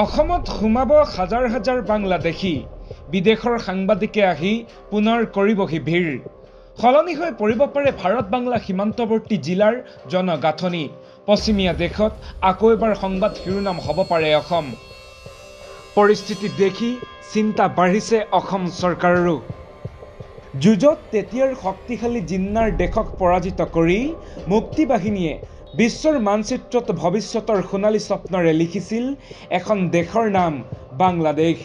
অসমত সোমাব হাজাৰ হাজাৰ বাংলাদেশী বিদেশৰ সাংবাদিকে আহি পুনৰ কৰিবহি ভিৰ সলনি হৈ পৰিব পাৰে ভাৰত বাংলা সীমান্তৱৰ্তী জিলাৰ জনগাঁথনি পশ্চিমীয়া দেশত আকৌ এবাৰ সংবাদ শিৰোনাম হ'ব পাৰে অসম পৰিস্থিতি দেখি চিন্তা বাঢ়িছে অসম চৰকাৰৰো যুঁজত তেতিয়াৰ শক্তিশালী জিন্নাৰ দেশক পৰাজিত কৰি মুক্তি বাহিনীয়ে বিশ্বৰ মানচিত্ৰত ভৱিষ্যতৰ সোণালী স্বপ্নৰে লিখিছিল এখন দেশৰ নাম বাংলাদেশ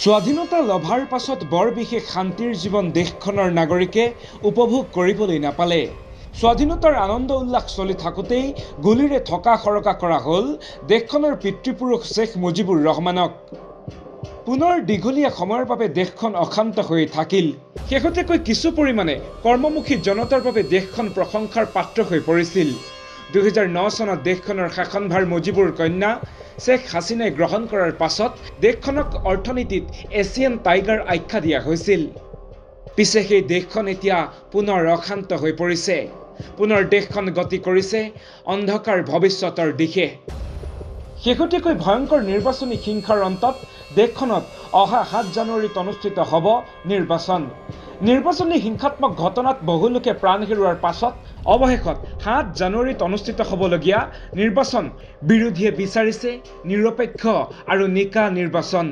স্বাধীনতা লভাৰ পাছত বৰ বিশেষ শান্তিৰ জীৱন দেশখনৰ নাগৰিকে উপভোগ কৰিবলৈ নাপালে স্বাধীনতাৰ আনন্দ উল্লাস চলি থাকোতেই গুলিৰে থকা খৰকা কৰা হ'ল দেশখনৰ পিতৃপুৰুষ শেখ মুজিবুৰ ৰহমানক পুনৰ দীঘলীয়া সময়ৰ বাবে দেশখন অশান্ত হৈ থাকিল শেহতীয়াকৈ কিছু পৰিমাণে কৰ্মমুখী জনতাৰ বাবে দেশখন প্ৰশংসাৰ পাত্ৰ হৈ পৰিছিল 2009 চনত দেশখনৰ শাসনভাৰ মুজিবুৰ কন্যা শেখ হাছিনাই গ্ৰহণ কৰাৰ পাছত দেশখনক অৰ্থনীতিত এছিয়ান টাইগাৰ আখ্যা দিয়া হৈছিল পিছে সেই দেশখন এতিয়া পুনৰ অশান্ত হৈ পৰিছে পুনৰ দেশখন গতি কৰিছে অন্ধকাৰ ভৱিষ্যতৰ দিশে শেহতীয়াকৈ ভয়ংকৰ নিৰ্বাচনী হিংসাৰ অন্তত দেশখনত অহা 7 জানুৱাৰীত অনুষ্ঠিত হ'ব নিৰ্বাচনী হিংসাত্মক ঘটনাত বহু লোকে প্ৰাণ হেৰুৱাৰ পাছত অৱশেষত 7 জানুৱাৰীত অনুষ্ঠিত হ'বলগীয়া নিৰ্বাচন বিৰোধীয়ে বিচাৰিছে নিৰপেক্ষ আৰু নিকা নিৰ্বাচন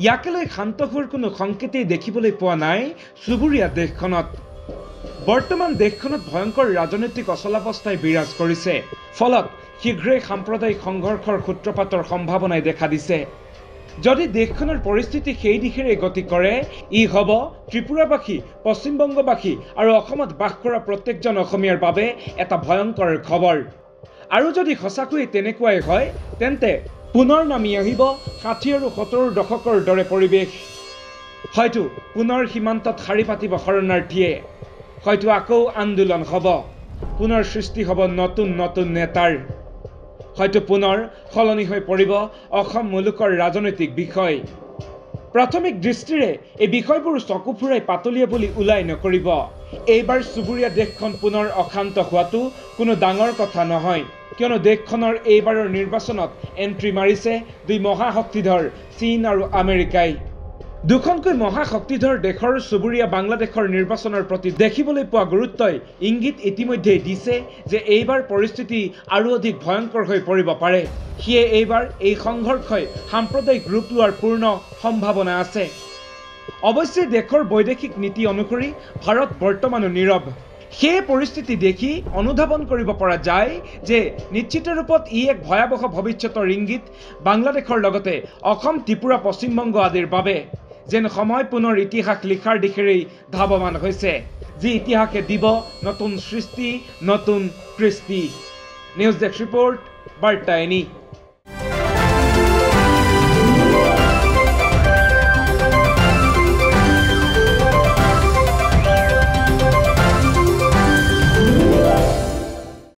ইয়াকে লৈ শান্ত হোৱাৰ কোনো সংকেতেই দেখিবলৈ পোৱা নাই চুবুৰীয়া দেশখনত বৰ্তমান দেশখনত ভয়ংকৰ ৰাজনৈতিক অচলাৱস্থাই বিৰাজ কৰিছে ফলত শীঘ্ৰেই সাম্প্ৰদায়িক সংঘৰ্ষৰ সূত্ৰপাতৰ সম্ভাৱনাই দেখা দিছে যদি দেশখনৰ পৰিস্থিতি সেই দিশেৰে গতি কৰে ই হ'ব ত্ৰিপুৰাবাসী পশ্চিমবংগবাসী আৰু অসমত বাস কৰা প্ৰত্যেকজন অসমীয়াৰ বাবে এটা ভয়ংকৰ খবৰ আৰু যদি সঁচাকৈয়ে তেনেকুৱাই হয় তেন্তে পুনৰ নামি আহিব 60 আৰু 70 দশকৰ দৰে পৰিৱেশ হয়তো পুনৰ সীমান্তত শাৰী পাতিব শৰণাৰ্থীয়ে হয়তো আকৌ আন্দোলন হ'ব পুনৰ সৃষ্টি হ'ব নতুন নতুন নেতাৰ হয়তো পুনৰ সলনি হৈ পৰিব অসম মুলুকৰ ৰাজনৈতিক বিষয় প্ৰাথমিক দৃষ্টিৰে এই বিষয়বোৰ চকু ফুৰাই পাতলীয়া বুলি ওলাই নকৰিব এইবাৰ চুবুৰীয়া দেশখন পুনৰ অশান্ত হোৱাটো কোনো ডাঙৰ কথা নহয় কিয়নো দেশখনৰ এইবাৰৰ নিৰ্বাচনত এন্ট্ৰি মাৰিছে দুই মহাশক্তিধৰ চীন আৰু আমেৰিকাই দুখনকৈ মহাশক্তিধৰ দেশৰ চুবুৰীয়া বাংলাদেশৰ নিৰ্বাচনৰ প্ৰতি দেখিবলৈ পোৱা গুৰুত্বই ইংগিত ইতিমধ্যে দিছে যে এইবাৰ পৰিস্থিতি আৰু অধিক ভয়ংকৰ হৈ পৰিব পাৰে হিয়ে এইবাৰ এই সংঘৰ্ষই সাম্প্ৰদায়িক ৰূপ লোৱাৰ পূৰ্ণ সম্ভাৱনা আছে অৱশ্যে দেশৰ বৈদেশিক নীতি অনুসৰি ভাৰত বৰ্তমানো নীৰৱ সেই পৰিস্থিতি দেখি অনুধাৱন কৰিব পৰা যায় যে নিশ্চিত ৰূপত ই এক ভয়াৱহ ভৱিষ্যতৰ ইংগিত বাংলাদেশৰ লগতে অসম ত্ৰিপুৰা পশ্চিমবংগ আদিৰ বাবে যেন সময় পুনৰ ইতিহাস লিখাৰ দিশেৰেই ধাৱমান হৈছে যি ইতিহাসে দিব নতুন সৃষ্টি নতুন কৃষ্টি নিউজ ডেস্ক ৰিপৰ্ট বাৰ্তা এনি